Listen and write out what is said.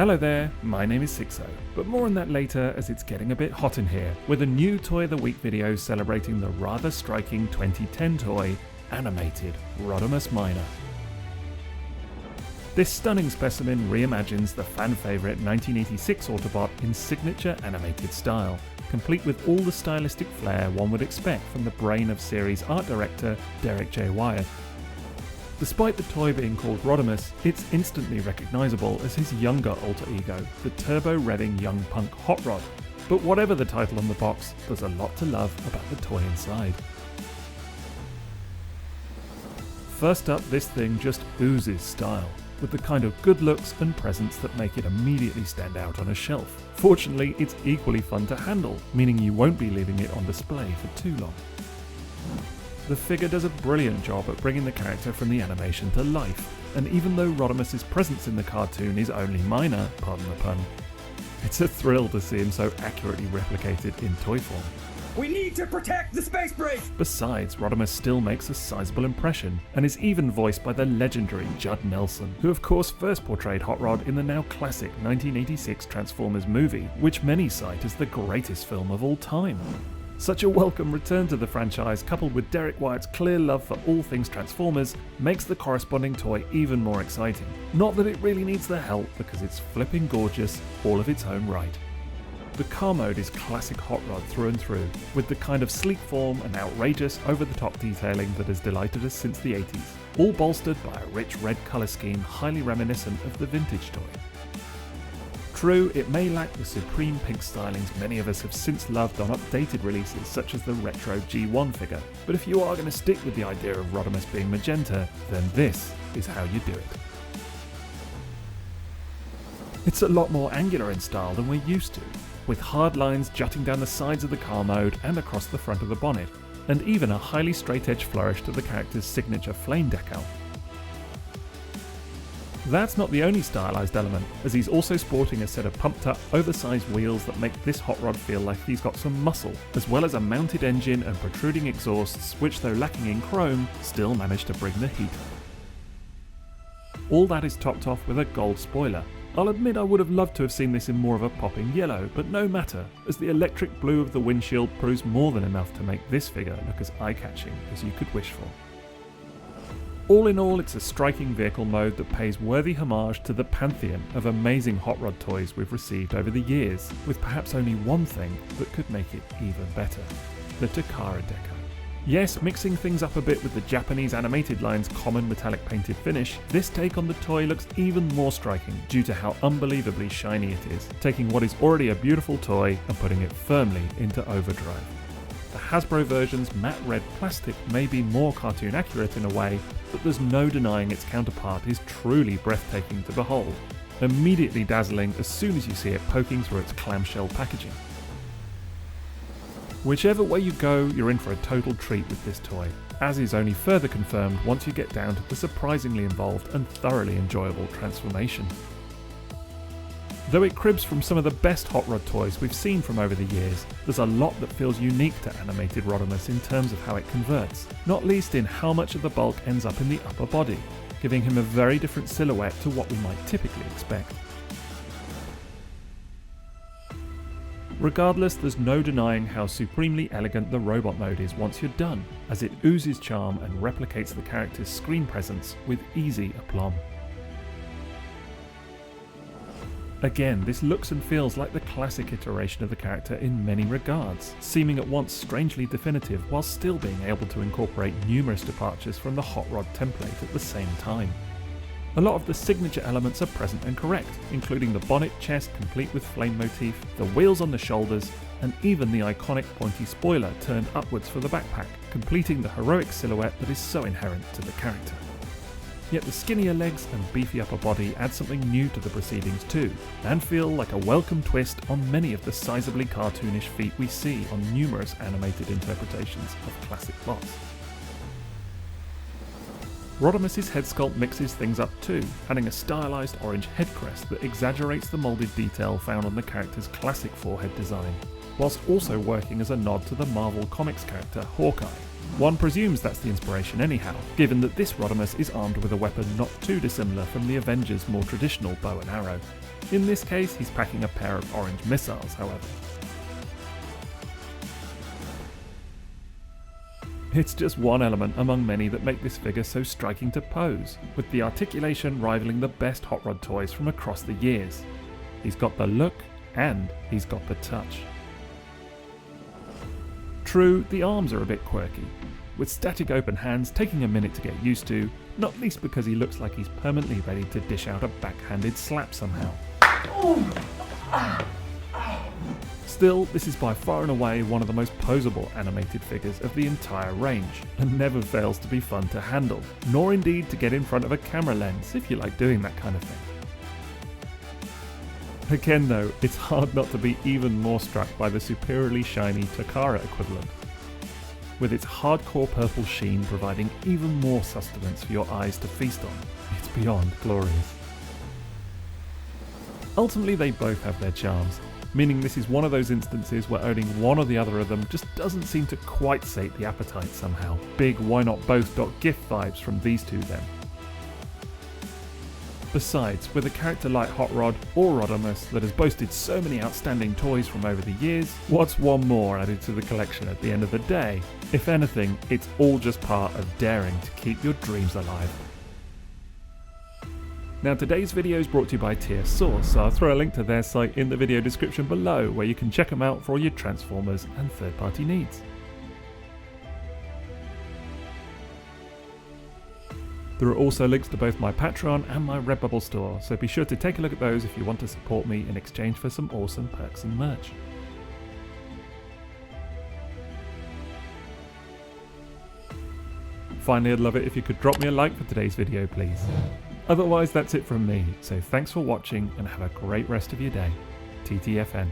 Hello there, my name is Sixo, but more on that later as it's getting a bit hot in here with a new Toy of the Week video celebrating the rather striking 2010 toy, animated Rodimus Minor. This stunning specimen reimagines the fan favourite 1986 Autobot in signature animated style, complete with all the stylistic flair one would expect from the brain of series art director Derek J. Wyatt. Despite the toy being called Rodimus, it's instantly recognisable as his younger alter ego, the turbo-revving young punk Hot Rod. But whatever the title on the box, there's a lot to love about the toy inside. First up, this thing just oozes style, with the kind of good looks and presence that make it immediately stand out on a shelf. Fortunately, it's equally fun to handle, meaning you won't be leaving it on display for too long. The figure does a brilliant job at bringing the character from the animation to life, and even though Rodimus's presence in the cartoon is only minor, pardon the pun, it's a thrill to see him so accurately replicated in toy form. We need to protect the space bridge! Besides, Rodimus still makes a sizable impression, and is even voiced by the legendary Judd Nelson, who of course first portrayed Hot Rod in the now classic 1986 Transformers movie, which many cite as the greatest film of all time. Such a welcome return to the franchise, coupled with Derek Wyatt's clear love for all things Transformers, makes the corresponding toy even more exciting. Not that it really needs the help, because it's flipping gorgeous all of its own right. The car mode is classic Hot Rod through and through, with the kind of sleek form and outrageous over-the-top detailing that has delighted us since the 80s, all bolstered by a rich red colour scheme highly reminiscent of the vintage toy. True, it may lack the supreme pink stylings many of us have since loved on updated releases such as the retro G1 figure, but if you are going to stick with the idea of Rodimus being magenta, then this is how you do it. It's a lot more angular in style than we're used to, with hard lines jutting down the sides of the car mode and across the front of the bonnet, and even a highly straight-edge flourish to the character's signature flame decal. That's not the only stylised element, as he's also sporting a set of pumped-up, oversized wheels that make this Hot Rod feel like he's got some muscle, as well as a mounted engine and protruding exhausts which, though lacking in chrome, still manage to bring the heat. All that is topped off with a gold spoiler. I'll admit I would have loved to have seen this in more of a popping yellow, but no matter, as the electric blue of the windshield proves more than enough to make this figure look as eye-catching as you could wish for. All in all, it's a striking vehicle mode that pays worthy homage to the pantheon of amazing Hot Rod toys we've received over the years, with perhaps only one thing that could make it even better: the Takara Deco. Yes, mixing things up a bit with the Japanese animated line's common metallic painted finish, this take on the toy looks even more striking due to how unbelievably shiny it is, taking what is already a beautiful toy and putting it firmly into overdrive. The Hasbro version's matte red plastic may be more cartoon accurate in a way, but there's no denying its counterpart is truly breathtaking to behold, immediately dazzling as soon as you see it poking through its clamshell packaging. Whichever way you go, you're in for a total treat with this toy, as is only further confirmed once you get down to the surprisingly involved and thoroughly enjoyable transformation. Though it cribs from some of the best Hot Rod toys we've seen from over the years, there's a lot that feels unique to animated Rodimus in terms of how it converts, not least in how much of the bulk ends up in the upper body, giving him a very different silhouette to what we might typically expect. Regardless, there's no denying how supremely elegant the robot mode is once you're done, as it oozes charm and replicates the character's screen presence with easy aplomb. Again, this looks and feels like the classic iteration of the character in many regards, seeming at once strangely definitive while still being able to incorporate numerous departures from the Hot Rod template at the same time. A lot of the signature elements are present and correct, including the bonnet chest complete with flame motif, the wheels on the shoulders, and even the iconic pointy spoiler turned upwards for the backpack, completing the heroic silhouette that is so inherent to the character. Yet the skinnier legs and beefy upper body add something new to the proceedings too, and feel like a welcome twist on many of the sizably cartoonish feet we see on numerous animated interpretations of classic plots. Rodimus's head sculpt mixes things up too, adding a stylised orange head crest that exaggerates the moulded detail found on the character's classic forehead design, whilst also working as a nod to the Marvel Comics character Hawkeye. One presumes that's the inspiration anyhow, given that this Rodimus is armed with a weapon not too dissimilar from the Avengers' more traditional bow and arrow. In this case, he's packing a pair of orange missiles, however. It's just one element among many that make this figure so striking to pose, with the articulation rivaling the best Hot Rod toys from across the years. He's got the look, and he's got the touch. True, the arms are a bit quirky, with static open hands taking a minute to get used to, not least because he looks like he's permanently ready to dish out a backhanded slap somehow. Still, this is by far and away one of the most poseable animated figures of the entire range, and never fails to be fun to handle, nor indeed to get in front of a camera lens if you like doing that kind of thing. Again though, it's hard not to be even more struck by the superiorly shiny Takara equivalent, with its hardcore purple sheen providing even more sustenance for your eyes to feast on. It's beyond glorious. Ultimately, they both have their charms, meaning this is one of those instances where owning one or the other of them just doesn't seem to quite sate the appetite somehow. Big why not both.gif vibes from these two then. Besides, with a character like Hot Rod or Rodimus that has boasted so many outstanding toys from over the years, what's one more added to the collection at the end of the day? If anything, it's all just part of daring to keep your dreams alive. Now today's video is brought to you by Tier Source, so I'll throw a link to their site in the video description below where you can check them out for all your Transformers and third-party needs. There are also links to both my Patreon and my Redbubble store, so be sure to take a look at those if you want to support me in exchange for some awesome perks and merch. Finally, I'd love it if you could drop me a like for today's video, please. Otherwise, that's it from me, so thanks for watching and have a great rest of your day. TTFN.